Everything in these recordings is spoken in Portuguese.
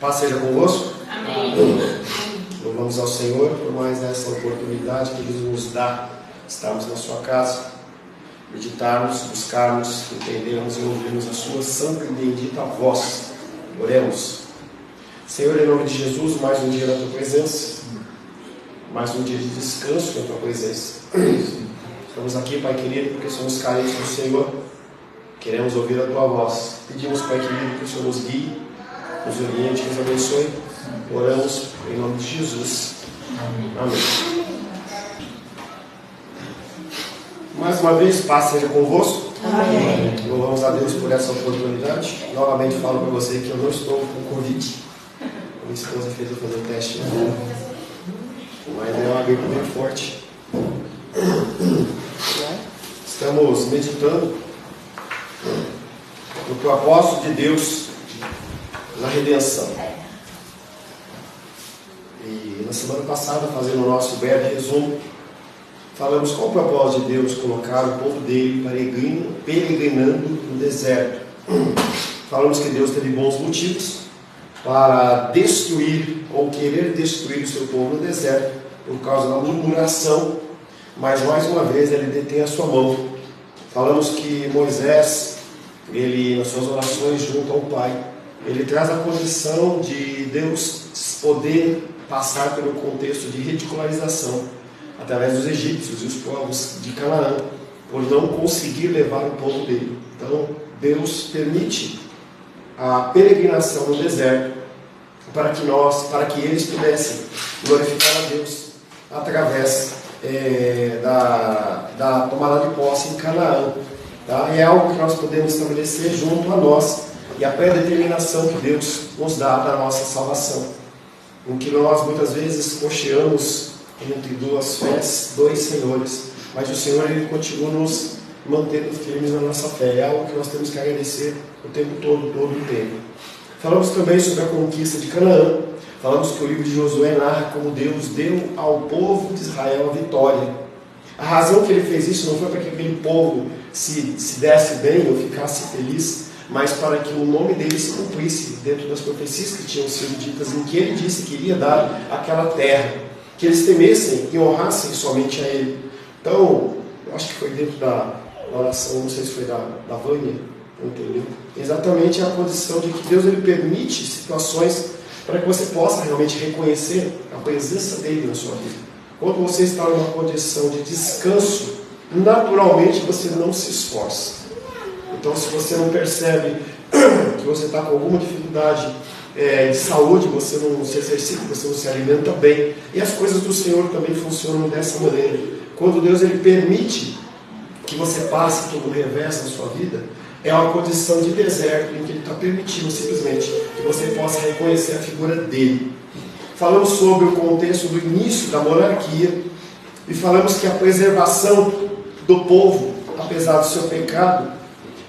Paz seja convosco. Amém. Louvamos ao Senhor por mais essa oportunidade que Ele nos dá. Estarmos na sua casa, meditarmos, buscarmos, entendermos e ouvirmos a sua santa e bendita voz. Oremos. Senhor, em nome de Jesus, mais um dia na tua presença, mais um dia de descanso na tua presença. Estamos aqui, Pai querido, porque somos carentes do Senhor. Queremos ouvir a tua voz. Pedimos, Pai querido, que o Senhor nos guie, nos oriente, nos abençoe. Oramos em nome de Jesus. Amém. Mais uma vez, paz seja convosco. Amém. Louvamos a Deus por essa oportunidade. Novamente falo para você que eu não estou com Covid. A minha esposa fez eu fazer o teste, mas é uma gripe bem forte. Estamos meditando no propósito de Deus na redenção. E na semana passada, fazendo o nosso breve resumo, falamos qual o propósito de Deus colocar o povo dele peregrinando no deserto. Falamos que Deus teve bons motivos para destruir ou querer destruir o seu povo no deserto por causa da murmuração, mas mais uma vez ele detém a sua mão. Falamos que Moisés, ele nas suas orações junto ao Pai, ele traz a condição de Deus poder passar pelo contexto de ridicularização através dos egípcios e os povos de Canaã, por não conseguir levar o povo dele. Então Deus permite a peregrinação no deserto para que eles pudessem glorificar a Deus através da tomada de posse em Canaã. Tá? É algo que nós podemos estabelecer junto a nós e a predeterminação que Deus nos dá da nossa salvação, em que nós muitas vezes cocheamos entre duas fés, dois senhores, mas o Senhor ele continua nos mantendo firmes na nossa fé. É algo que nós temos que agradecer o tempo todo o tempo. Falamos também sobre a conquista de Canaã. Falamos que o livro de Josué narra como Deus deu ao povo de Israel a vitória. A razão que ele fez isso não foi para que aquele povo se desse bem ou ficasse feliz, mas para que o nome dele se cumprisse dentro das profecias que tinham sido ditas, em que ele disse que iria dar aquela terra, que eles temessem e honrassem somente a ele. Então, eu acho que foi dentro da oração, não sei se foi da Vânia, não entendeu? Exatamente a condição de que Deus ele permite situações para que você possa realmente reconhecer a presença dele na sua vida. Quando você está numa condição de descanso, naturalmente você não se esforça. Então, se você não percebe que você está com alguma dificuldade de saúde, você não se exercita, você não se alimenta bem, e as coisas do Senhor também funcionam dessa maneira. Quando Deus ele permite que você passe todo o revés na sua vida, é uma condição de deserto em que Ele está permitindo simplesmente que você possa reconhecer a figura dele. Falamos sobre o contexto do início da monarquia e falamos que a preservação do povo, apesar do seu pecado,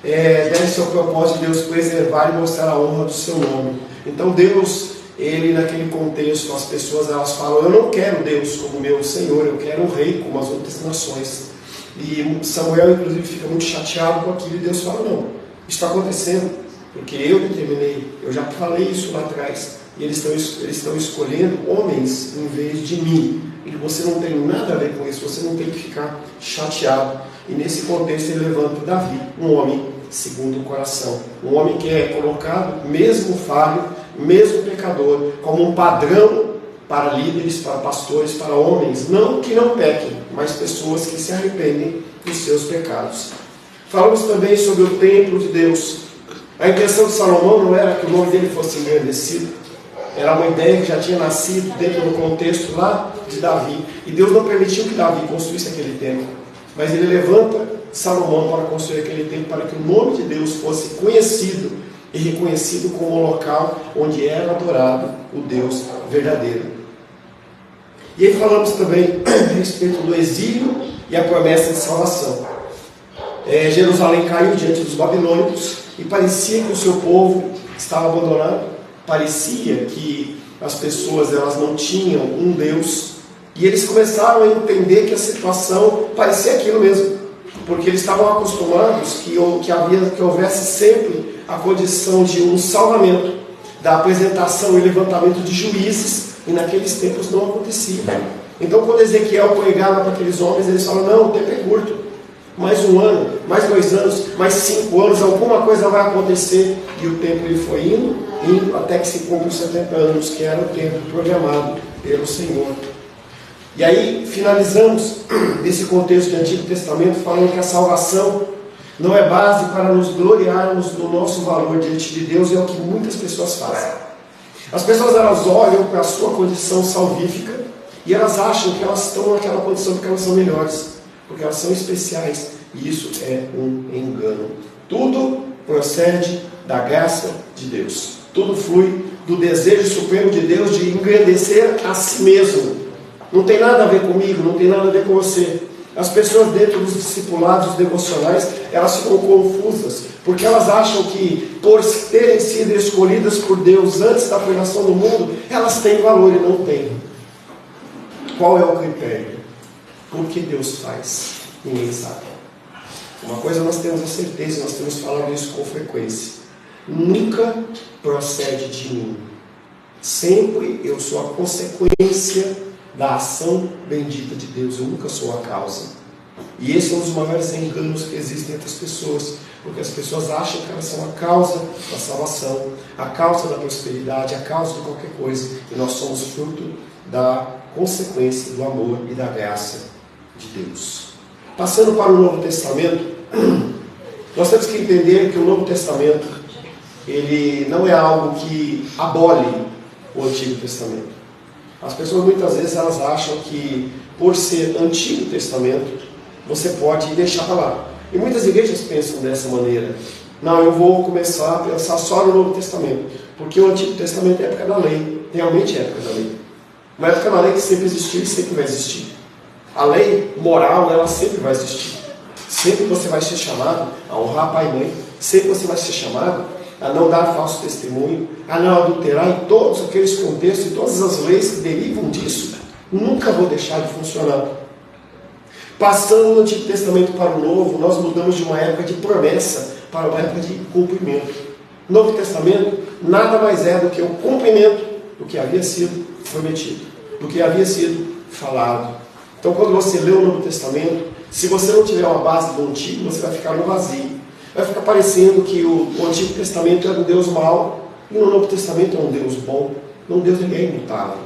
deve ser o propósito de Deus preservar e mostrar a honra do seu nome. Então Deus, ele naquele contexto, as pessoas elas falam: eu não quero Deus como meu Senhor, eu quero um rei como as outras nações. E Samuel inclusive fica muito chateado com aquilo e Deus fala: não, isso está acontecendo porque eu determinei, eu já falei isso lá atrás, e eles estão escolhendo homens em vez de mim, e você não tem nada a ver com isso, você não tem que ficar chateado. E nesse contexto ele levanta Davi, um homem segundo o coração, um homem que é colocado, mesmo falho, mesmo pecador, como um padrão para líderes, para pastores, para homens, não que não pequem, mas pessoas que se arrependem dos seus pecados. Falamos também sobre o templo de Deus. A intenção de Salomão não era que o nome dele fosse engrandecido, era uma ideia que já tinha nascido dentro do contexto lá de Davi, e Deus não permitiu que Davi construísse aquele templo, mas ele levanta Salomão para construir aquele templo, para que o nome de Deus fosse conhecido e reconhecido como o local onde era adorado o Deus verdadeiro. E aí falamos também a respeito do exílio e a promessa de salvação. Jerusalém caiu diante dos babilônicos e parecia que o seu povo estava abandonado, parecia que as pessoas elas não tinham um Deus, e eles começaram a entender que a situação parecia aquilo mesmo, porque eles estavam acostumados que houvesse sempre a condição de um salvamento da apresentação e levantamento de juízes, e naqueles tempos não acontecia. Então quando Ezequiel pregava para aqueles homens, eles falam, não, o tempo é curto, mais 1 ano, mais 2 anos, mais 5 anos, alguma coisa vai acontecer. E o tempo ele foi indo até que se cumpre os 70 anos, que era o tempo programado pelo Senhor. E aí finalizamos esse contexto do Antigo Testamento falando que a salvação não é base para nos gloriarmos do nosso valor diante de Deus, é o que muitas pessoas fazem. As pessoas elas olham para a sua condição salvífica e elas acham que elas estão naquela condição porque elas são melhores, porque elas são especiais, e isso é um engano. Tudo procede da graça de Deus. Tudo flui do desejo supremo de Deus de engrandecer a si mesmo. Não tem nada a ver comigo, não tem nada a ver com você. As pessoas dentro dos discipulados devocionais, elas ficam confusas, porque elas acham que por terem sido escolhidas por Deus antes da fundação do mundo, elas têm valor e não têm. Qual é o critério? Por que Deus faz? Ninguém sabe. Uma coisa nós temos a certeza, nós temos falado isso com frequência. Nunca procede de mim. Sempre eu sou a consequência da ação bendita de Deus. Eu nunca sou a causa. E esse é um dos maiores enganos que existem entre as pessoas, porque as pessoas acham que elas são a causa da salvação, a causa da prosperidade, a causa de qualquer coisa, e nós somos fruto da consequência do amor e da graça de Deus. Passando para o Novo Testamento, nós temos que entender que o Novo Testamento ele não é algo que abole o Antigo Testamento. As pessoas muitas vezes elas acham que por ser Antigo Testamento você pode deixar para lá. E muitas igrejas pensam dessa maneira. Não, eu vou começar a pensar só no Novo Testamento, porque o Antigo Testamento é a época da lei, realmente é a época da lei. Uma época da lei que sempre existiu e sempre vai existir. A lei moral, ela sempre vai existir. Sempre você vai ser chamado a honrar pai e mãe, sempre você vai ser chamado a não dar falso testemunho, a não adulterar, em todos aqueles contextos, e todas as leis que derivam disso, nunca vou deixar de funcionar. Passando do Antigo Testamento para o Novo, nós mudamos de uma época de promessa para uma época de cumprimento. O Novo Testamento nada mais é do que o cumprimento do que havia sido prometido, do que havia sido falado. Então quando você lê o Novo Testamento, se você não tiver uma base do Antigo, você vai ficar no vazio. Vai ficar parecendo que o Antigo Testamento era um Deus mau, e no Novo Testamento é um Deus bom. Não, Deus ele é imutável.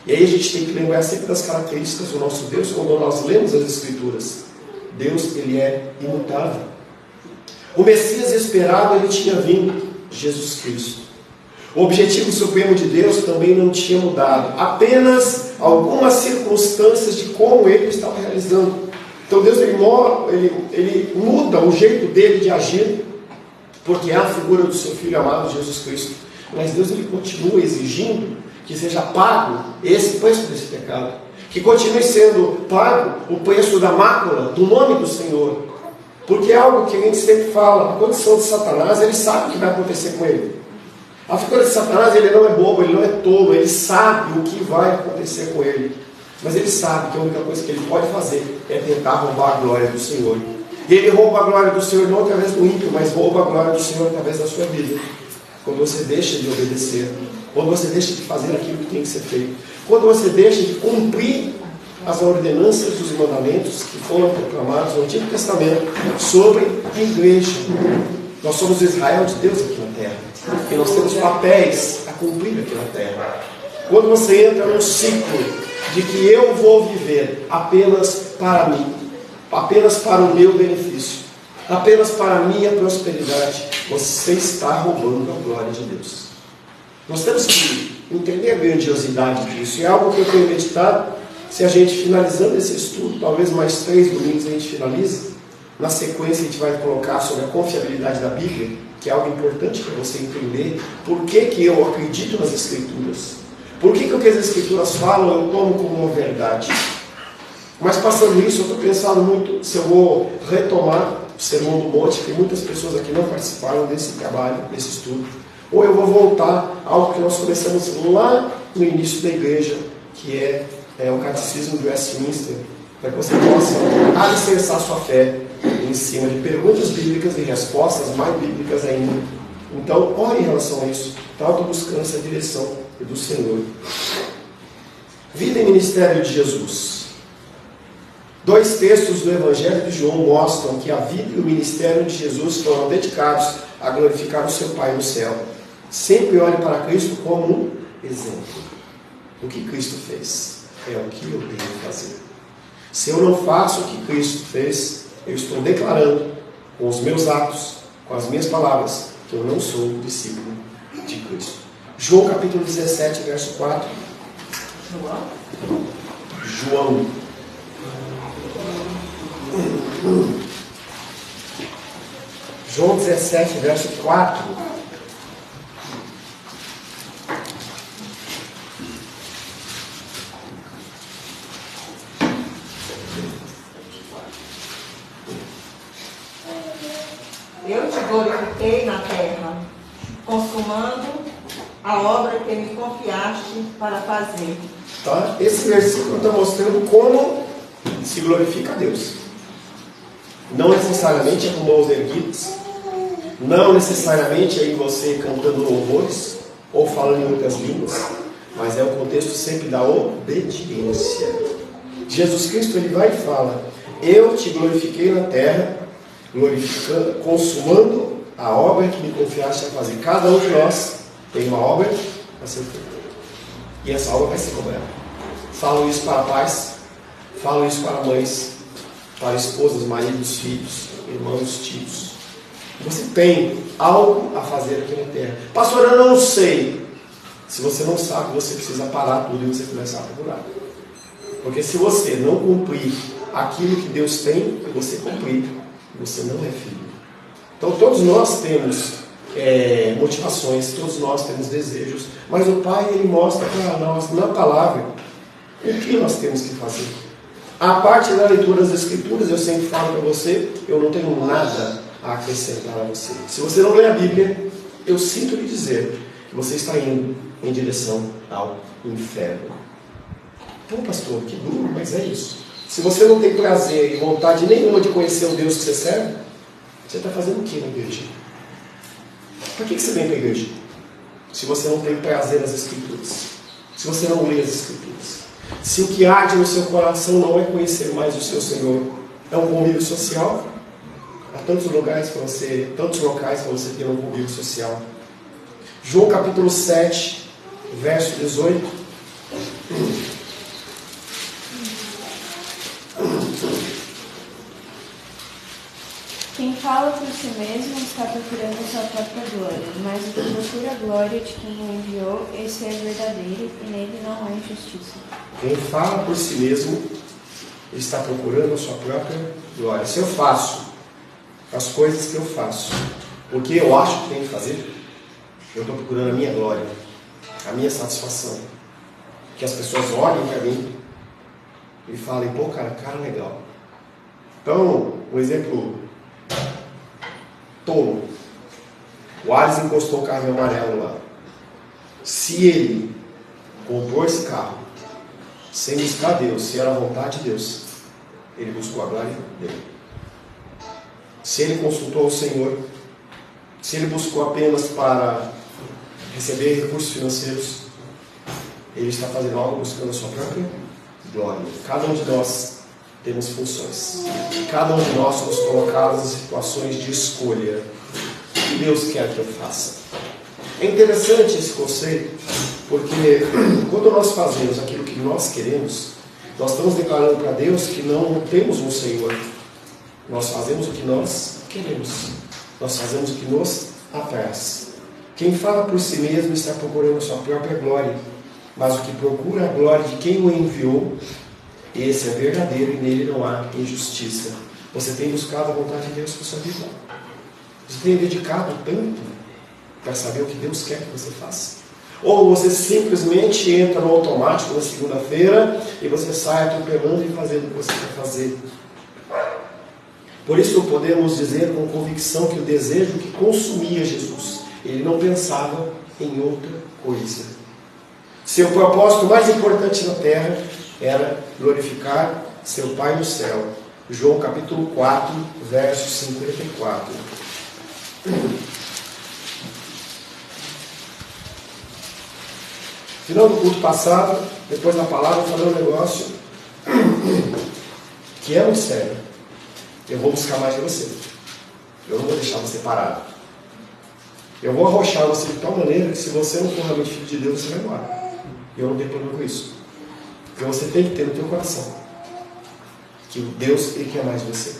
E aí a gente tem que lembrar sempre das características do nosso Deus quando nós lemos as Escrituras. Deus ele é imutável. O Messias esperado ele tinha vindo, Jesus Cristo. O objetivo supremo de Deus também não tinha mudado. Apenas algumas circunstâncias de como ele estava realizando. Então Deus ele muda o jeito dele de agir, porque é a figura do seu Filho amado Jesus Cristo. Mas Deus ele continua exigindo que seja pago esse preço desse pecado, que continue sendo pago o preço da mácula do nome do Senhor, porque é algo que a gente sempre fala. A condição de Satanás, ele sabe o que vai acontecer com ele. A figura de Satanás, ele não é bobo, ele não é tolo, ele sabe o que vai acontecer com ele. Mas ele sabe que a única coisa que ele pode fazer é tentar roubar a glória do Senhor. E ele rouba a glória do Senhor não através do ímpio, mas rouba a glória do Senhor através da sua vida. Quando você deixa de obedecer, quando você deixa de fazer aquilo que tem que ser feito, quando você deixa de cumprir as ordenanças dos mandamentos que foram proclamados no Antigo Testamento sobre a igreja. Nós somos o Israel de Deus aqui na terra. E nós temos papéis a cumprir aqui na terra. Quando você entra num ciclo de que eu vou viver apenas para mim, apenas para o meu benefício, apenas para a minha prosperidade, você está roubando a glória de Deus. Nós temos que entender a grandiosidade disso. É algo que eu tenho meditado. Se a gente, finalizando esse estudo, talvez mais 3 domingos a gente finaliza. Na sequência a gente vai colocar sobre a confiabilidade da Bíblia, que é algo importante para você entender por que eu acredito nas Escrituras. Por que o que as Escrituras falam eu tomo como uma verdade? Mas passando isso, eu estou pensando muito se eu vou retomar o Sermão do Monte, que muitas pessoas aqui não participaram desse trabalho, desse estudo, ou eu vou voltar a algo que nós começamos lá no início da igreja, que é o Catecismo de Westminster, para que você possa alicerçar sua fé em cima de perguntas bíblicas e respostas mais bíblicas ainda. Então, ore em relação a isso. Então, eu estou buscando essa direção do Senhor. Vida e ministério de Jesus. 2 textos do Evangelho de João mostram que a vida e o ministério de Jesus foram dedicados a glorificar o seu Pai no céu. Sempre olhe para Cristo como um exemplo. O que Cristo fez é o que eu devo fazer. Se eu não faço o que Cristo fez, eu estou declarando com os meus atos, com as minhas palavras, que eu não sou discípulo de Cristo. João capítulo 17, verso 4. João. João 17, verso 4. Eu te glorifiquei na terra, consumando a obra que me confiaste para fazer. Tá? Esse versículo está mostrando como se glorifica a Deus. Não necessariamente é com mãos erguidas, não necessariamente é em você cantando louvores ou falando em outras línguas, mas é o contexto sempre da obediência. Jesus Cristo, ele vai e fala: eu te glorifiquei na terra, glorificando, consumando a obra que me confiaste a fazer. Cada um de nós tem uma obra a ser feita, e essa obra vai ser cobrada. Falo isso para pais, falo isso para mães, para esposas, maridos, filhos, irmãos, tios. Você tem algo a fazer aqui na terra. Pastor, eu não sei. Se você não sabe, você precisa parar tudo e você começar a procurar. Porque se você não cumprir aquilo que Deus tem que você cumprir, você não é filho. Então todos nós temos motivações, todos nós temos desejos, mas o Pai, ele mostra para nós na palavra o que nós temos que fazer. A parte da leitura das Escrituras, eu sempre falo para você, eu não tenho nada a acrescentar a você. Se você não lê a Bíblia, eu sinto lhe dizer que você está indo em direção ao inferno. Então, pastor, que duro, mas é isso. Se você não tem prazer e vontade nenhuma de conhecer o Deus que você serve, você está fazendo o que na igreja? Por que você vem para a igreja? Se você não tem prazer nas Escrituras, se você não lê as Escrituras, se o que arde no seu coração não é conhecer mais o seu Senhor, é um convívio social. Há tantos locais para você ter um convívio social. João capítulo 7, verso 18. Quem fala por si mesmo está procurando a sua própria glória, mas o que procura a glória de quem o enviou, esse é verdadeiro e nele não há injustiça. Quem fala por si mesmo está procurando a sua própria glória. Se eu faço as coisas que eu faço porque eu acho que tenho que fazer, eu estou procurando a minha glória, a minha satisfação. Que as pessoas olhem para mim e falem: pô, cara legal. Então, um exemplo tolo. O Alisson encostou o carro amarelo lá. Se ele comprou esse carro sem buscar Deus, se era a vontade de Deus, ele buscou a glória dele. Se ele consultou o Senhor, se ele buscou apenas para receber recursos financeiros, ele está fazendo algo buscando a sua própria glória. Cada um de nós temos funções. Cada um de nós somos colocados em situações de escolha. O que Deus quer que eu faça? É interessante esse conceito, porque quando nós fazemos aquilo que nós queremos, nós estamos declarando para Deus que não temos um Senhor. Nós fazemos o que nós queremos. Nós fazemos o que nos apraz. Quem fala por si mesmo está procurando a sua própria glória, mas o que procura a glória de quem o enviou, esse é verdadeiro e nele não há injustiça. Você tem buscado a vontade de Deus para a sua vida? Você tem dedicado tanto para saber o que Deus quer que você faça? Ou você simplesmente entra no automático na segunda-feira e você sai atropelando e fazendo o que você quer fazer? Por isso podemos dizer com convicção que o desejo que consumia Jesus, ele não pensava em outra coisa. Seu propósito mais importante na terra era glorificar seu Pai no céu. João capítulo 4, verso 54. Final do culto passado, depois da palavra, eu falei um negócio que é muito sério. Eu vou buscar mais de você. Eu não vou deixar você parado. Eu vou arrochar você de tal maneira que se você não for realmente filho de Deus, você vai embora. E eu não tenho problema com isso. Porque você tem que ter no teu coração que Deus, Ele quer mais de você.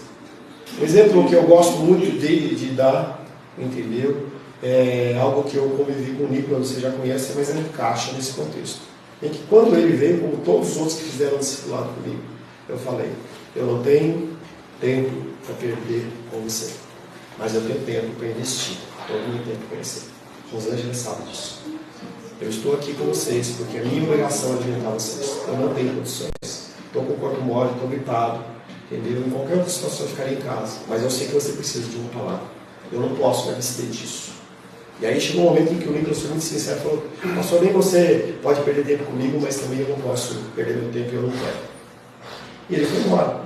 Um exemplo que eu gosto muito de dar, entendeu? É algo que eu convivi com o Nicolas, você já conhece, mas ele encaixa nesse contexto. Em que quando ele veio, como todos os outros que fizeram discipulado comigo, eu falei, eu não tenho tempo para perder com você, mas eu tenho tempo para investir todo o meu tempo com você. Rosângela sabe disso. Eu estou aqui com vocês porque a minha obrigação é alimentar vocês. Eu não tenho condições. Estou com o corpo mole, estou gritado, entendeu? Em qualquer outra situação eu ficaria em casa, mas eu sei que você precisa de uma palavra. Eu não posso me abster disso. E aí chegou um momento em que o Nicolas foi muito sincero e falou, pastor, nem você pode perder tempo comigo, mas também eu não posso perder meu tempo e eu não quero. E ele foi embora.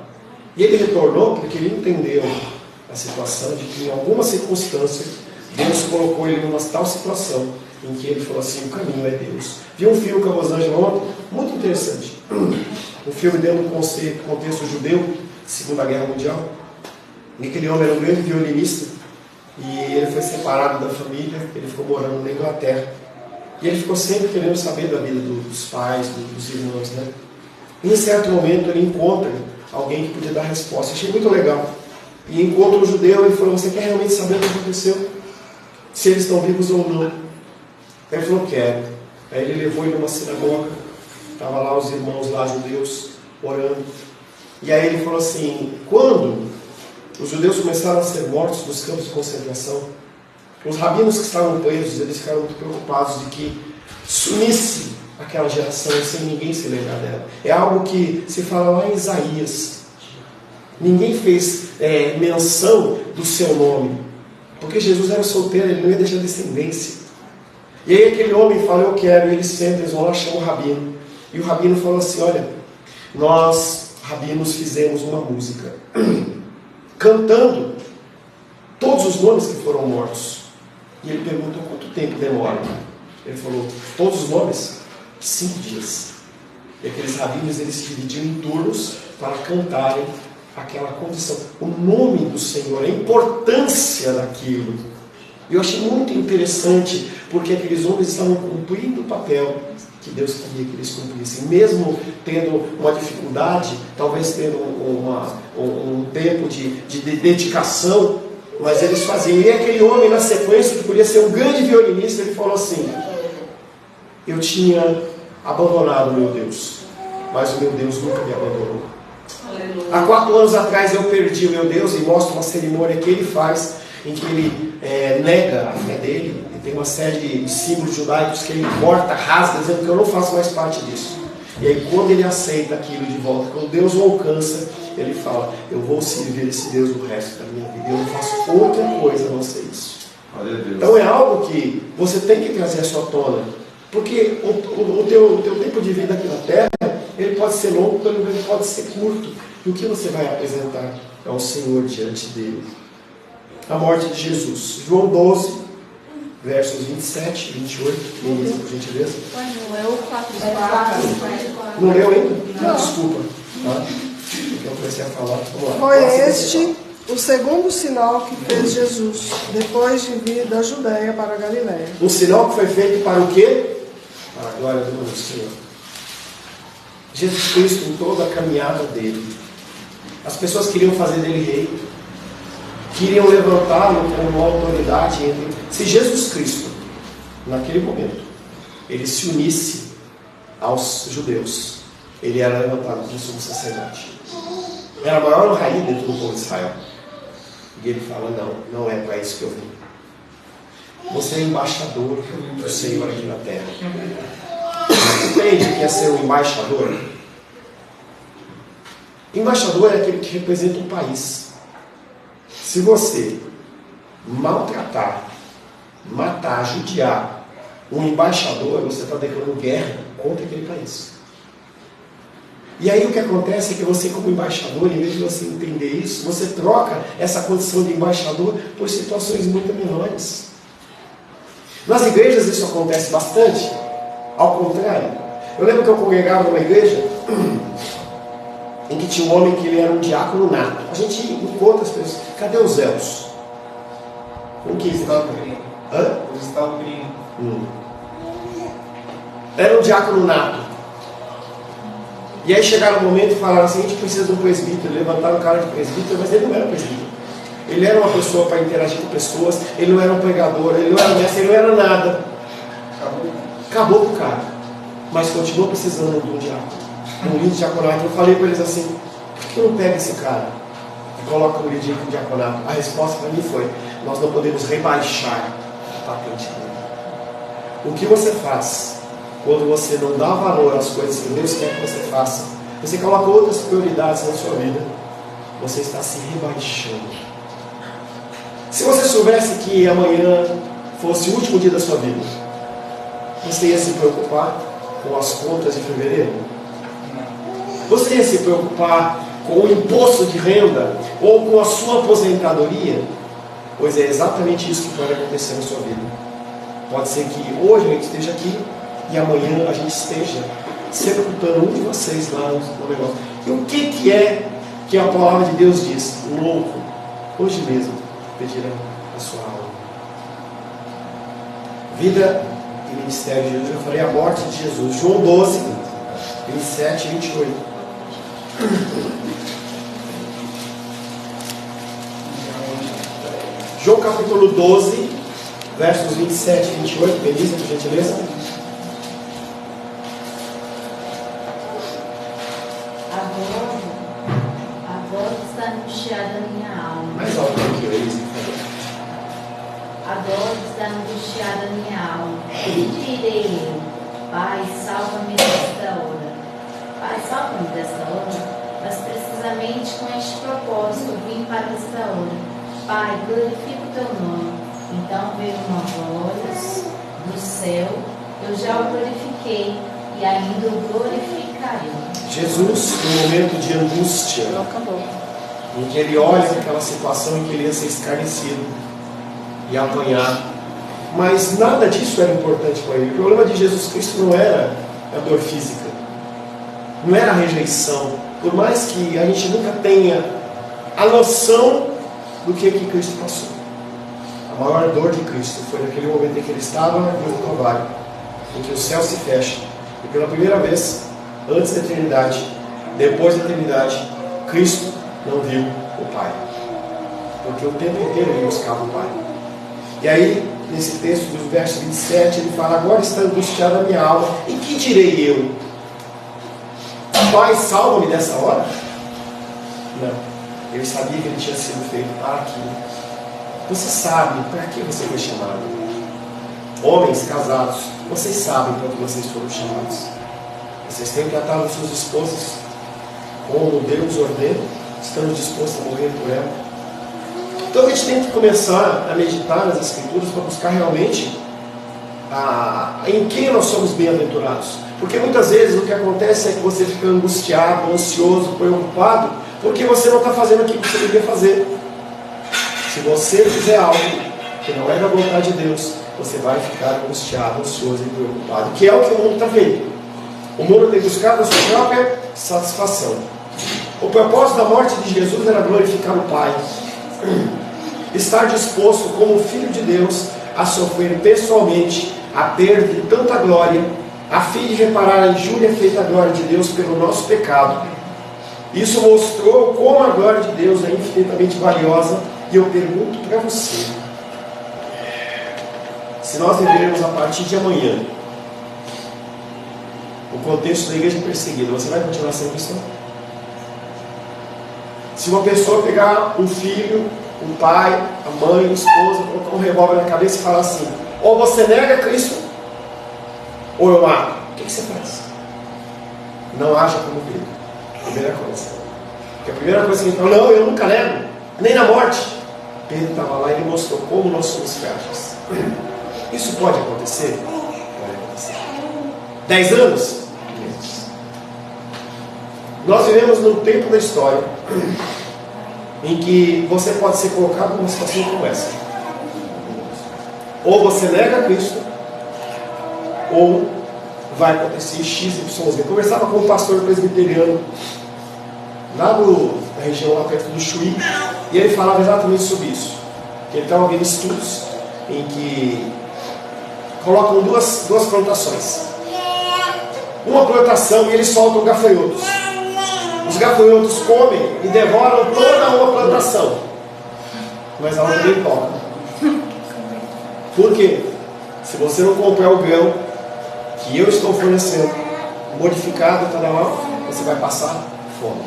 E ele retornou porque ele entendeu a situação de que em alguma circunstância Deus colocou ele numa tal situação em que ele falou assim, o caminho é Deus. Vi um filme com a Rosângela ontem, muito interessante. Um filme dentro do contexto judeu, Segunda Guerra Mundial. E aquele homem era um grande violinista. E ele foi separado da família, ele ficou morando na Inglaterra. E ele ficou sempre querendo saber da vida dos pais, dos irmãos, né? E em certo momento ele encontra alguém que podia dar resposta. Achei muito legal. E encontra um judeu e falou, você quer realmente saber o que aconteceu? Se eles estão vivos ou não? Aí ele falou, quero. Aí ele levou ele numa sinagoga. Estavam lá os irmãos lá, judeus, orando. E aí ele falou assim, quando os judeus começaram a ser mortos nos campos de concentração, os rabinos que estavam presos, eles ficaram muito preocupados de que sumisse aquela geração sem ninguém se lembrar dela. É algo que se fala lá em Isaías. Ninguém fez menção do seu nome, porque Jesus era solteiro, ele não ia deixar descendência. E aí aquele homem fala, eu quero, e eles sentam, eles vão lá, chamam o rabino. E o rabino falou assim, olha, nós, rabinos, fizemos uma música cantando todos os nomes que foram mortos. E ele perguntou quanto tempo demora. Ele falou, todos os nomes? 5 dias. E aqueles rabinos, eles se dividiam em turnos para cantarem aquela condição, o nome do Senhor, a importância daquilo. E eu achei muito interessante, porque aqueles homens estavam cumprindo o papel que Deus queria que eles cumprissem, mesmo tendo uma dificuldade, talvez tendo um tempo de dedicação, mas eles faziam. E aquele homem, na sequência, que podia ser um grande violinista, ele falou assim, eu tinha abandonado o meu Deus, mas o meu Deus nunca me abandonou. Há 4 anos atrás eu perdi o meu Deus, e mostra uma cerimônia que ele faz, em que ele nega a fé dele, e tem uma série de símbolos judaicos que ele corta, rasga, dizendo que eu não faço mais parte disso. E aí quando ele aceita aquilo de volta, quando Deus o alcança, ele fala, eu vou servir esse Deus no resto da minha vida, eu não faço outra coisa a não ser isso. Então é algo que você tem que trazer a sua tona, porque o teu tempo de vida aqui na Terra, ele pode ser longo, ele pode ser curto, e o que você vai apresentar ao Senhor diante dele? A morte de Jesus. João 12, versos 27 e 28. Ministro, por gentileza. Não leu 4. Não leu ainda? Não. Desculpa. Tá? Porque eu comecei a falar. Vamos lá. Foi este o segundo sinal que fez Jesus, depois de vir da Judéia para a Galiléia. Um sinal que foi feito para o quê? Para a glória do nosso Senhor. Jesus Cristo, em toda a caminhada dele, as pessoas queriam fazer dele rei, queriam levantá-lo como uma autoridade. Se Jesus Cristo, naquele momento, ele se unisse aos judeus, ele era levantado como sumo sacerdote. Era a maior rainha dentro do povo de Israel. E ele fala, não é para isso que eu vim. Você é embaixador do Senhor aqui na terra. Entende o que é ser um embaixador? Embaixador é aquele que representa um país. Se você maltratar, matar, judiar um embaixador, você está declarando guerra contra aquele país. E aí o que acontece é que você, como embaixador, em vez de você entender isso, você troca essa condição de embaixador por situações muito menores. Nas igrejas isso acontece bastante. Ao contrário, eu lembro que eu congregava numa igreja em que tinha um homem que ele era um diácono nato. A gente encontra as pessoas. Cadê os Elos? O que eles estavam querendo? Eles estavam querendo. Era um diácono nato. E aí chegaram um momento e falaram assim: a gente precisa de um presbítero. Levantaram o cara de presbítero, mas ele não era presbítero. Ele era uma pessoa para interagir com pessoas. Ele não era um pregador, ele não era mestre, ele não era nada. Acabou com o cara. Mas continuou precisando de um diácono. Um líder de diaconato. Eu falei para eles assim: por que não pega esse cara e coloca um líder de diaconato? A resposta para mim foi: nós não podemos rebaixar a patente dele. O que você faz quando você não dá valor às coisas que Deus quer que você faça? Você coloca outras prioridades na sua vida. Você está se rebaixando. Se você soubesse que amanhã fosse o último dia da sua vida, você ia se preocupar com as contas de fevereiro? Você ia se preocupar com o imposto de renda ou com a sua aposentadoria? Pois é exatamente isso que pode acontecer na sua vida. Pode ser que hoje a gente esteja aqui e amanhã a gente esteja sepultando um de vocês lá no negócio. E o que é que a palavra de Deus diz? O louco, hoje mesmo, pedirá a sua alma. Vida e ministério de Jesus. Eu falei a morte de Jesus. João 12, 27 e 28. João capítulo 12, versos 27 e 28. Beleza, por gentileza? Agora está angustiada a minha alma. Mais alto do que eu, Elisa, por favor. Agora está angustiada a minha alma. Que direi eu? Pai, salva-me desta hora. Pai, salva-me desta hora. Mas precisamente com este propósito vim para esta hora. Pai, glorifica o teu nome. Então veio uma voz do céu. Eu já o glorifiquei e ainda o glorificarei. Jesus, no momento de angústia, em que ele olha para aquela situação em que ele ia ser escarnecido e apanhar, mas nada disso era importante para ele. O problema de Jesus Cristo não era a dor física, não era a rejeição, por mais que a gente nunca tenha a noção do que Cristo passou. A maior dor de Cristo foi naquele momento em que ele estava na cruz do Calvário, em que o céu se fecha e pela primeira vez, antes da eternidade, depois da eternidade, Cristo não viu o Pai, porque o tempo inteiro ele buscava o Pai. E aí, nesse texto dos versos 27, ele fala: agora está angustiada a minha alma, e que direi eu? Pai, salva-me dessa hora? Não, ele sabia que ele tinha sido feito para aquilo. Você sabe para que você foi chamado. Homens casados, vocês sabem para que vocês foram chamados. Vocês têm tratado as suas esposas como Deus ordena, estando dispostos a morrer por ela. Então a gente tem que começar a meditar nas Escrituras para buscar realmente em quem nós somos bem-aventurados. Porque muitas vezes o que acontece é que você fica angustiado, ansioso, preocupado, porque você não está fazendo aquilo que você deveria fazer. Se você fizer algo que não é da vontade de Deus, você vai ficar angustiado, ansioso e preocupado, que é o que o mundo está vendo. O mundo tem buscado a sua própria satisfação. O propósito da morte de Jesus era glorificar o Pai. Estar disposto, como Filho de Deus, a sofrer pessoalmente a perda de tanta glória, a fim de reparar a injúria feita à glória de Deus pelo nosso pecado. Isso mostrou como a glória de Deus é infinitamente valiosa. E eu pergunto para você, se nós vivermos a partir de amanhã o contexto da igreja perseguida, você vai continuar sendo cristão? Se uma pessoa pegar um filho, um pai, a mãe, a esposa, colocar um revólver na cabeça e falar assim: ou você nega Cristo, ou eu mato, o que você faz? Não haja como Pedro. Primeira coisa. Porque a primeira coisa que ele falou: não, eu nunca nego, nem na morte. Pedro estava lá e ele mostrou como nós somos frágeis. Isso pode acontecer? Pode acontecer. 10 anos? Menos. Nós vivemos num tempo da história em que você pode ser colocado numa situação como essa. Ou você nega Cristo, ou vai acontecer X, Y, Z. Eu conversava com um pastor presbiteriano lá na região lá perto do Chuí, e ele falava exatamente sobre isso. Ele estava vendo estudos em que colocam duas plantações. Uma plantação e eles soltam gafanhotos. Os gafanhotos comem e devoram toda uma plantação, mas ela também toca. Por quê? Se você não comprar o grão que eu estou fornecendo, modificado, tá lá, você vai passar fome.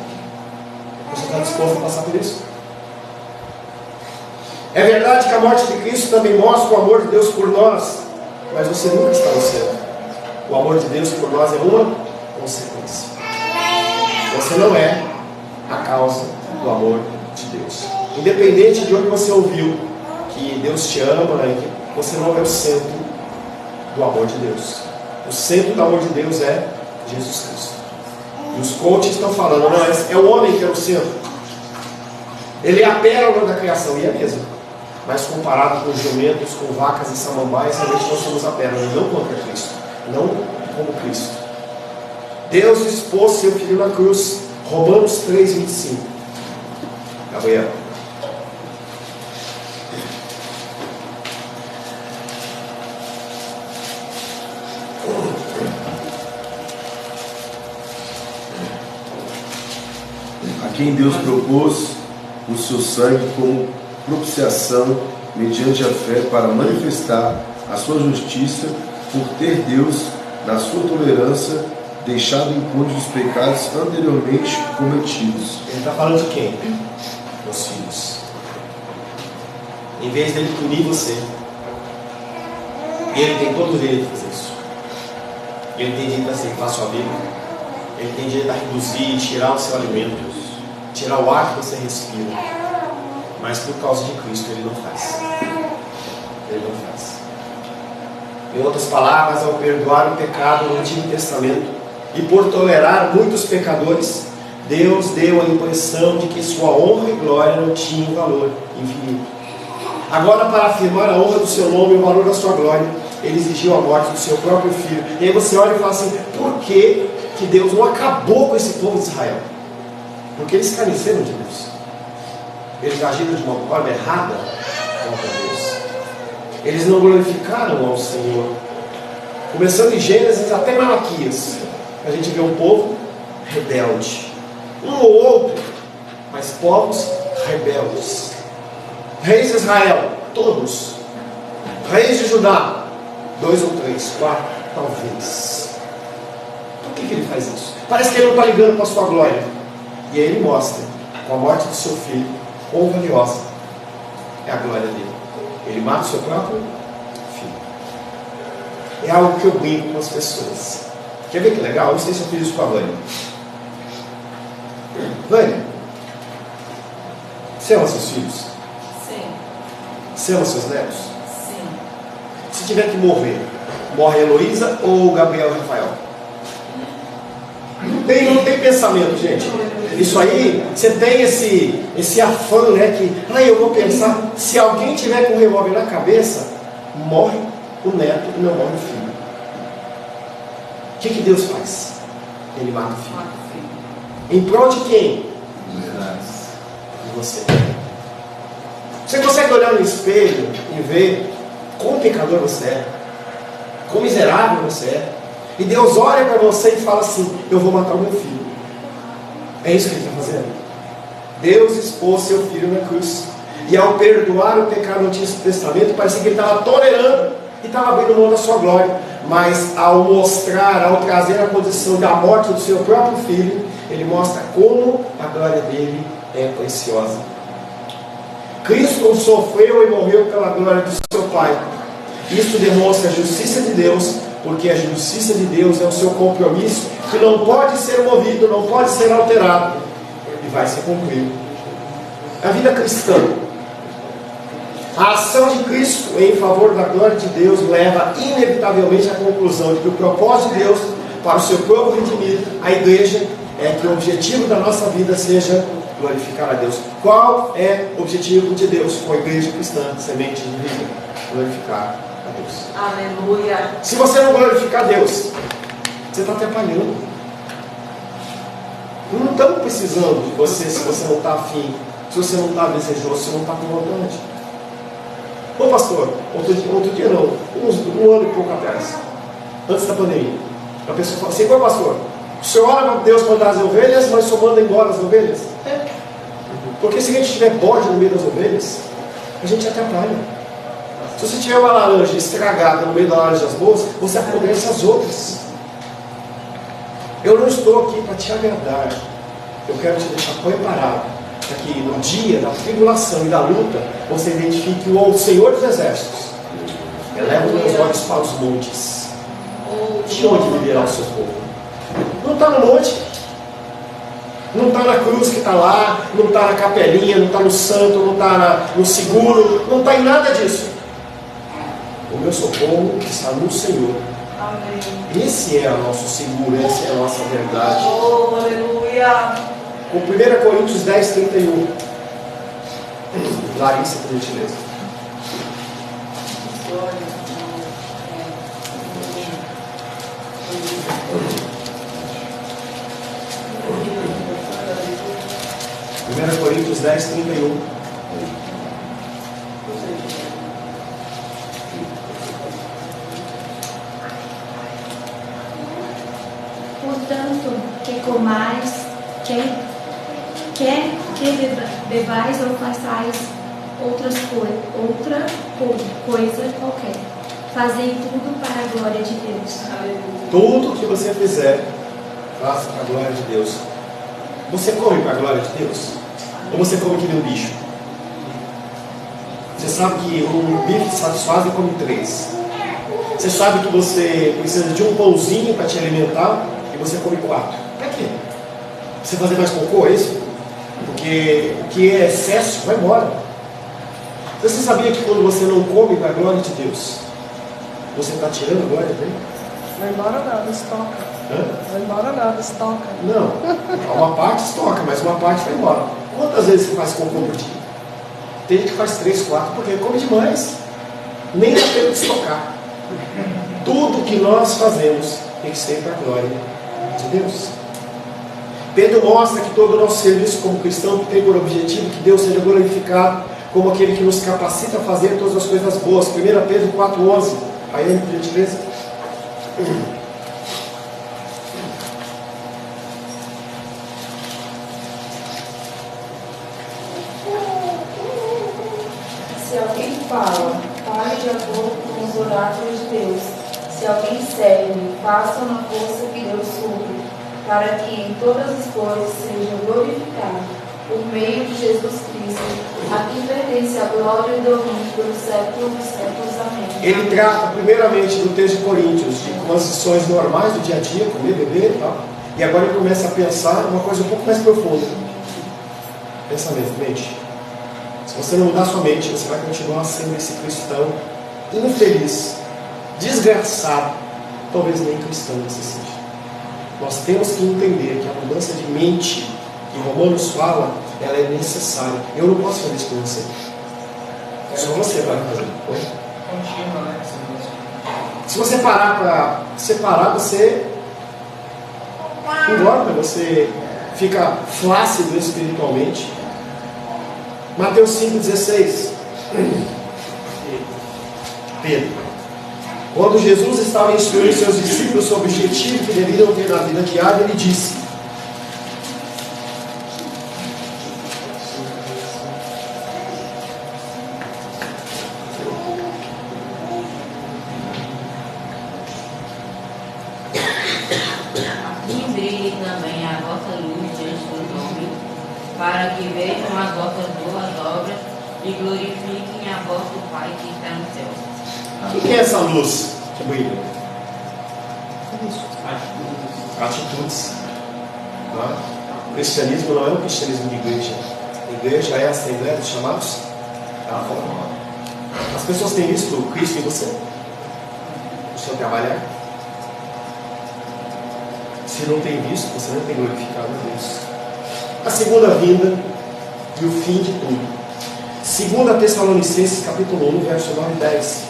Você está disposto a passar por isso? É verdade que a morte de Cristo também mostra o amor de Deus por nós, mas você nunca está no céu. O amor de Deus por nós é uma consequência. Você não é a causa do amor de Deus. Independente de onde você ouviu que Deus te ama, você não é o centro do amor de Deus. O centro do amor de Deus é Jesus Cristo. E os coaches estão falando, não, é o homem que é o centro. Ele é a pérola da criação, e é mesmo. Mas comparado com jumentos, com vacas e samambaias, realmente nós somos a pérola, não contra Cristo, não como Cristo. Deus expôs seu filho na cruz. Romanos 3,25. Gabriel. A quem Deus propôs o seu sangue como propiciação mediante a fé para manifestar a sua justiça, por ter Deus, na sua tolerância, deixado impune os pecados anteriormente cometidos. Ele está falando de quem? Dos filhos. Em vez dele punir você, e ele tem todo o direito de fazer isso. Ele tem direito a ceifar sua vida. Ele tem direito a reduzir, tirar o seu alimento, tirar o ar que você respira. Mas por causa de Cristo ele não faz. Ele não faz. Em outras palavras, ao perdoar o pecado no Antigo Testamento e por tolerar muitos pecadores, Deus deu a impressão de que sua honra e glória não tinham valor infinito. Agora, para afirmar a honra do seu nome e o valor da sua glória, ele exigiu a morte do seu próprio filho. E aí você olha e fala assim, por que Deus não acabou com esse povo de Israel? Porque eles escarneceram de Deus. Eles agiram de uma forma errada contra Deus. Eles não glorificaram ao Senhor. Começando em Gênesis até Malaquias, a gente vê um povo rebelde. Um ou outro, mas povos rebeldes. Reis de Israel, todos. Reis de Judá, 2 ou 3, 4, talvez. Por que ele faz isso? Parece que ele não está ligando para a sua glória. E aí ele mostra, com a morte do seu filho, quão valiosa é a glória dele. Ele mata o seu próprio filho. É algo que eu brinco com as pessoas. Quer ver que legal? Eu não sei se eu fiz isso com a Vânia. Vânia, você ama seus filhos? Sim. Você ama seus netos? Sim. Se tiver que morrer, morre a Heloísa ou o Gabriel e o Rafael? Não tem pensamento, gente. Isso aí, você tem esse afã, né? Que eu vou pensar, se alguém tiver com um revólver na cabeça, morre o neto e não morre o filho. O que Deus faz? Ele mata o filho. Em prol de quem? De você. Você consegue olhar no espelho e ver quão pecador você é, quão miserável você é, e Deus olha para você e fala assim, eu vou matar o meu filho. É isso que ele está fazendo. Deus expôs seu filho na cruz, e ao perdoar o pecado no Antigo Testamento, parecia que ele estava tolerando e estava abrindo mão da sua glória. Mas ao mostrar, ao trazer a condição da morte do seu próprio filho, ele mostra como a glória dele é preciosa. Cristo sofreu e morreu pela glória do seu Pai. Isso demonstra a justiça de Deus, porque a justiça de Deus é o seu compromisso, que não pode ser movido, não pode ser alterado, e vai se cumprir. A vida cristã, a ação de Cristo em favor da glória de Deus leva inevitavelmente à conclusão de que o propósito de Deus para o seu povo redimido, a igreja, é que o objetivo da nossa vida seja glorificar a Deus. Qual é o objetivo de Deus com a igreja cristã, semente de vida? Glorificar a Deus. Aleluia. Se você não glorificar a Deus, Você está atrapalhando. Não estamos precisando de você se você não está afim, se você não está desejoso, se você não está com vontade. Ô pastor, outro dia não, um ano e pouco atrás, antes da pandemia, a pessoa fala assim: ô pastor, o senhor ora para Deus mandar as ovelhas, mas só manda embora as ovelhas? É. Porque se a gente tiver bode no meio das ovelhas, a gente atrapalha. Se você tiver uma laranja estragada no meio das laranjas boas, você apodrece as outras. Eu não estou aqui para te agradar. Eu quero te deixar preparado para que no dia da tribulação e da luta você identifique o Senhor dos Exércitos. Eleva os meus olhos para os montes. De onde me virá o seu povo? Não está no monte. Não está na cruz que está lá, não está na capelinha, não está no santo, não está no seguro, não está em nada disso. O meu socorro está no Senhor. Amém. Esse é o nosso seguro, essa é a nossa verdade. Oh, aleluia! O 1 Coríntios 10, 31. Larissa, por gentileza. Primeira Coríntios 10, 31. Portanto, que comais, quer que bebais ou façais outra coisa qualquer. Fazei tudo para a glória de Deus. Tudo que você fizer, faça para a glória de Deus. Você come para a glória de Deus? Ou você come que nem um bicho? Você sabe que um bife satisfaz e come 3. Você sabe que você precisa de um pãozinho para te alimentar e você come 4. Para quê? Você fazer mais cocô, é isso? Porque o que é excesso vai embora. Você sabia que quando você não come para a glória de Deus, você está tirando a glória dele? Vai embora nada, estoca. Hã? Vai embora nada, estoca. Não, uma parte estoca, mas uma parte vai embora. Quantas vezes você faz cocô por dia? Tem gente que faz 3, 4, porque come demais. Nem dá tempo de estocar. Tudo que nós fazemos tem que ser para a glória de Deus. Pedro mostra que todo o nosso serviço como cristão tem por objetivo que Deus seja glorificado como aquele que nos capacita a fazer todas as coisas boas. 1 Pedro 4,11. Aí, por gentileza. Se alguém fala, fale de acordo com os oráculos de Deus. Se alguém serve, faça na força que Deus supre, para que em todas as coisas seja glorificado, por meio de Jesus Cristo, a quem pertence a glória e o domínio pelos séculos dos séculos. Amém. Ele trata primeiramente no texto de Coríntios de condições normais do dia a dia, comer, beber e tal. E agora ele começa a pensar uma coisa um pouco mais profunda. Pensamento, mente. Se você não mudar sua mente, você vai continuar sendo esse cristão infeliz, desgraçado, talvez nem cristão você seja. Nós temos que entender que a mudança de mente que Romanos fala, ela é necessária. Eu não posso fazer isso com você. Só você vai fazer. Contínua, né? Se você parar, você engorda, você fica flácido espiritualmente. Mateus 5,16. Pedro. Quando Jesus estava instruindo seus discípulos sobre o objetivo que deveriam ter na vida diária, ele disse: Assim brilhe também a vossa luz diante dos homens, para que vejam as vossas boas obras e glorifiquem a vosso Pai que está no céu. o que é essa luz que brilha? Atitudes. Tá? O cristianismo não é um cristianismo de igreja. A igreja é a assembleia dos chamados à forma. As pessoas têm visto Cristo em você, no seu trabalhar. Se não tem visto, você não tem glorificado a Deus. A segunda vinda e o fim de tudo. 2 Tessalonicenses capítulo 1, verso 9 e 10.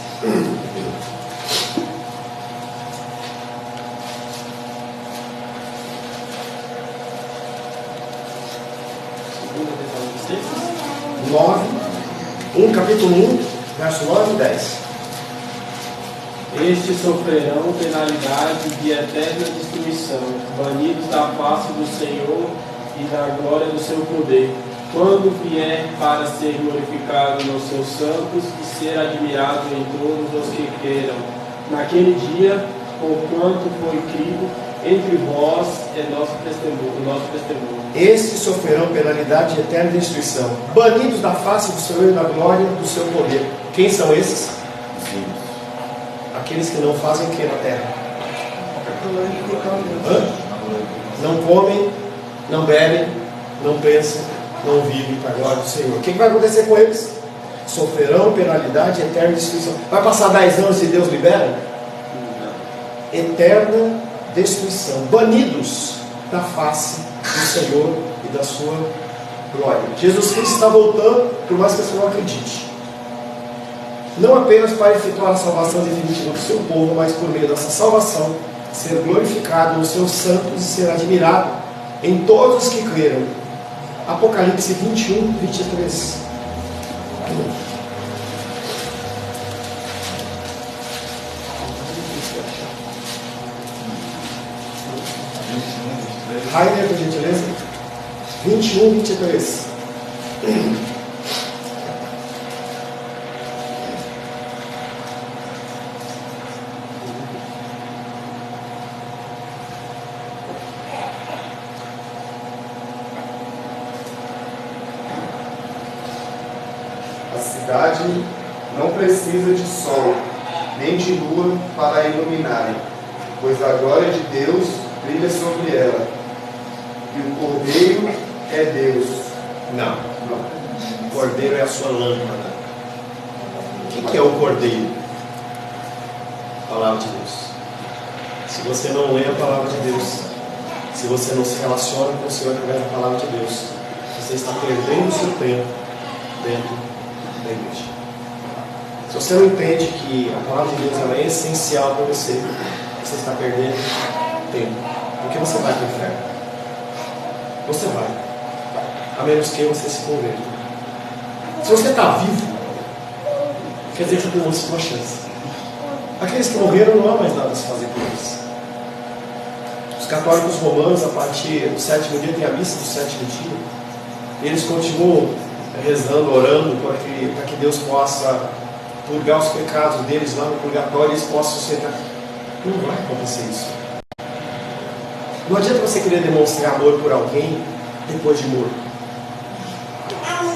capítulo 1, verso 9 e 10. Estes sofrerão penalidade de eterna destruição, banidos da face do Senhor e da glória do seu poder, quando vier para ser glorificado nos seus santos e ser admirado em todos os que queiram. Naquele dia, porquanto foi crido, entre vós é nosso testemunho. Estes sofrerão penalidade de eterna destruição, banidos da face do Senhor e da glória do seu poder. Quem são esses? Sim. Aqueles que não fazem o que na terra? Não comem, não bebem, não pensam, não vivem para a glória do Senhor. O que vai acontecer com eles? Sofrerão penalidade de eterna destruição. Vai passar 10 anos e Deus libera? Eterna destruição, banidos da face do Senhor e da sua glória. Jesus Cristo está voltando, por mais que você não acredite. Não apenas para efetuar a salvação definitiva do seu povo, mas por meio dessa salvação, ser glorificado nos seus santos e ser admirado em todos os que creram. Apocalipse 21, 23. Rainer, por gentileza. 21, 23. A cidade não precisa de sol, nem de lua para a iluminarem, pois a glória de Deus brilha sobre ela. E o Cordeiro é Deus. Não. O Cordeiro é a sua lâmpada. O que é o Cordeiro? A palavra de Deus. Se você não lê a palavra de Deus, se você não se relaciona com o Senhor através da palavra de Deus, você está perdendo o seu tempo dentro da igreja. Se você não entende que a palavra de Deus ela é essencial para você, você está perdendo tempo. Porque você vai para o inferno. Você vai. A menos que você se converta. Se você está vivo, quer dizer que tem uma chance. Aqueles que morreram não há mais nada a se fazer por eles. Os católicos romanos, a partir do 7º dia, tem a missa do 7º dia. Eles continuam rezando, orando para que Deus possa purgar os pecados deles lá no purgatório e eles possam sentar. Não vai acontecer isso. Não adianta você querer demonstrar amor por alguém depois de morto.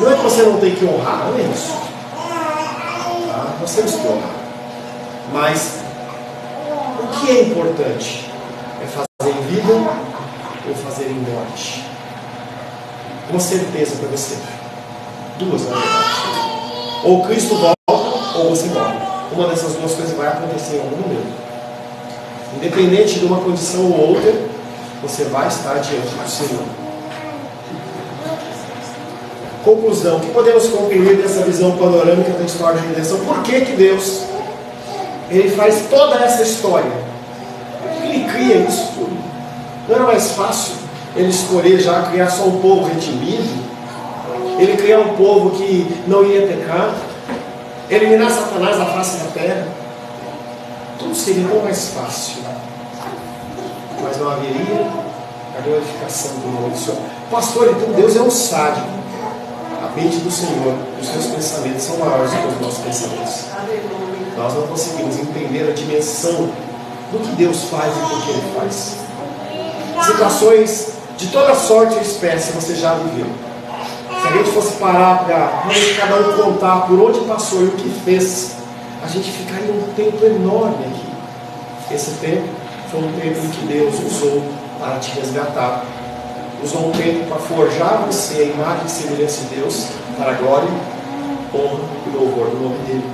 Não é que você não tem que honrar, não é isso. Tá? Nós temos que honrar. Mas o que é importante? É fazer em vida ou fazer em morte? Uma certeza para você. Duas, na verdade. Ou Cristo volta ou você morre. Uma dessas duas coisas vai acontecer em algum momento. Independente de uma condição ou outra, você vai estar diante do Senhor. Conclusão. O que podemos concluir dessa visão panorâmica da história da redenção? Por que Deus Ele faz toda essa história? Por que Ele cria isso tudo? Não era mais fácil Ele escolher já criar só um povo redimido? Ele criar um povo que não ia pecar? Eliminar Satanás da face da terra? Tudo seria tão mais fácil. Mas não haveria a glorificação do nome do Senhor. Pastor, então Deus é um sádico. A mente do Senhor, os seus pensamentos são maiores do que os nossos pensamentos. Nós não conseguimos entender a dimensão do que Deus faz e do que Ele faz. Situações de toda sorte e espécie você já viveu. Se a gente fosse parar para cada um contar por onde passou e o que fez, a gente ficaria um tempo enorme aqui. Esse tempo foi um tempo em que Deus usou para te resgatar. Usou um tempo para forjar você a imagem e semelhança de Deus, para a glória, honra e louvor do nome dEle.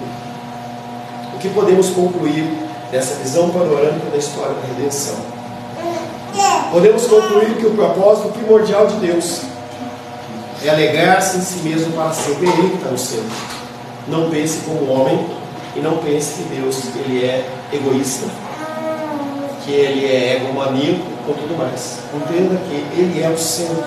O que podemos concluir dessa visão panorâmica da história da redenção? Podemos concluir que o propósito primordial de Deus é alegrar-se em si mesmo para sempre. Ele que está no centro. Não pense como homem e não pense que Deus ele é egoísta, que Ele é egomaníaco ou tudo mais. Entenda que Ele é o centro.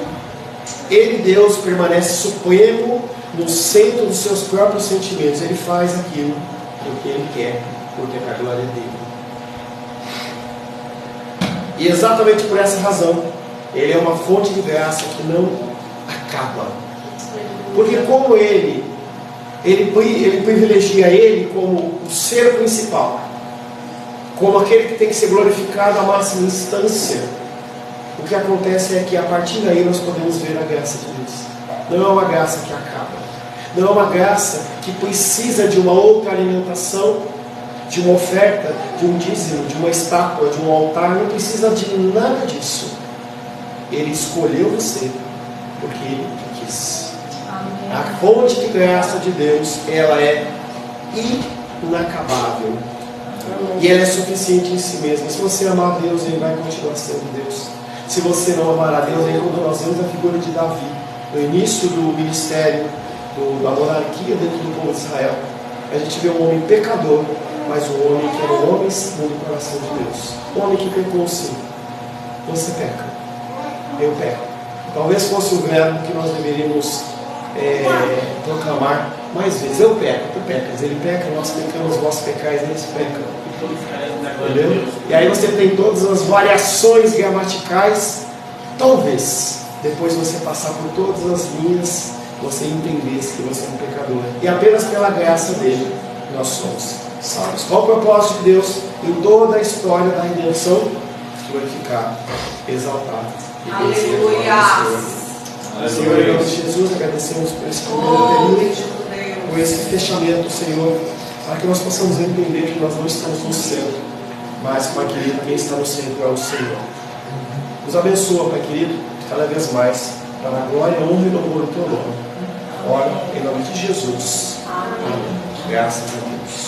Ele, Deus, permanece supremo no centro dos seus próprios sentimentos. Ele faz aquilo porque Ele quer, porque é para a glória dele. E exatamente por essa razão, Ele é uma fonte de graça que não acaba. Porque como Ele privilegia Ele como o ser principal, como aquele que tem que ser glorificado à máxima instância, o que acontece é que a partir daí nós podemos ver a graça de Deus. Não é uma graça que acaba. Não é uma graça que precisa de uma outra alimentação, de uma oferta, de um dízimo, de uma estátua, de um altar. Não precisa de nada disso. Ele escolheu você porque Ele quis. Amém. A fonte de graça de Deus, ela é inacabável. E ela é suficiente em si mesma. Se você amar a Deus, Ele vai continuar sendo Deus. Se você não amar a Deus, aí quando nós vemos a figura de Davi, no início do ministério, da monarquia dentro do povo de Israel, a gente vê um homem pecador, mas um homem que era um homem segundo o coração de Deus. Um homem que pecou sim. Você peca. Eu peco. Talvez fosse o verbo que nós deveríamos proclamar mais vezes. Eu peco, tu pecas. Ele peca, nós pecamos, vós pecais, eles pecam. Entendeu? E aí você tem todas as variações gramaticais. Talvez, depois de você passar por todas as linhas, você entendesse que você é um pecador. E apenas pela graça dele, nós somos salvos. Qual o propósito de Deus em toda a história da redenção? Glorificar, exaltar e conhecer o Senhor. Senhor, em nome de Jesus, agradecemos por esse primeiro período, por esse fechamento, Senhor, para que nós possamos entender que nós não estamos no centro, mas, Pai querido, quem está no centro é o Senhor. Nos abençoa, Pai querido, cada vez mais, para a glória, honra e louvor do Teu nome. Ora, em nome de Jesus. Amém. Graças a Deus.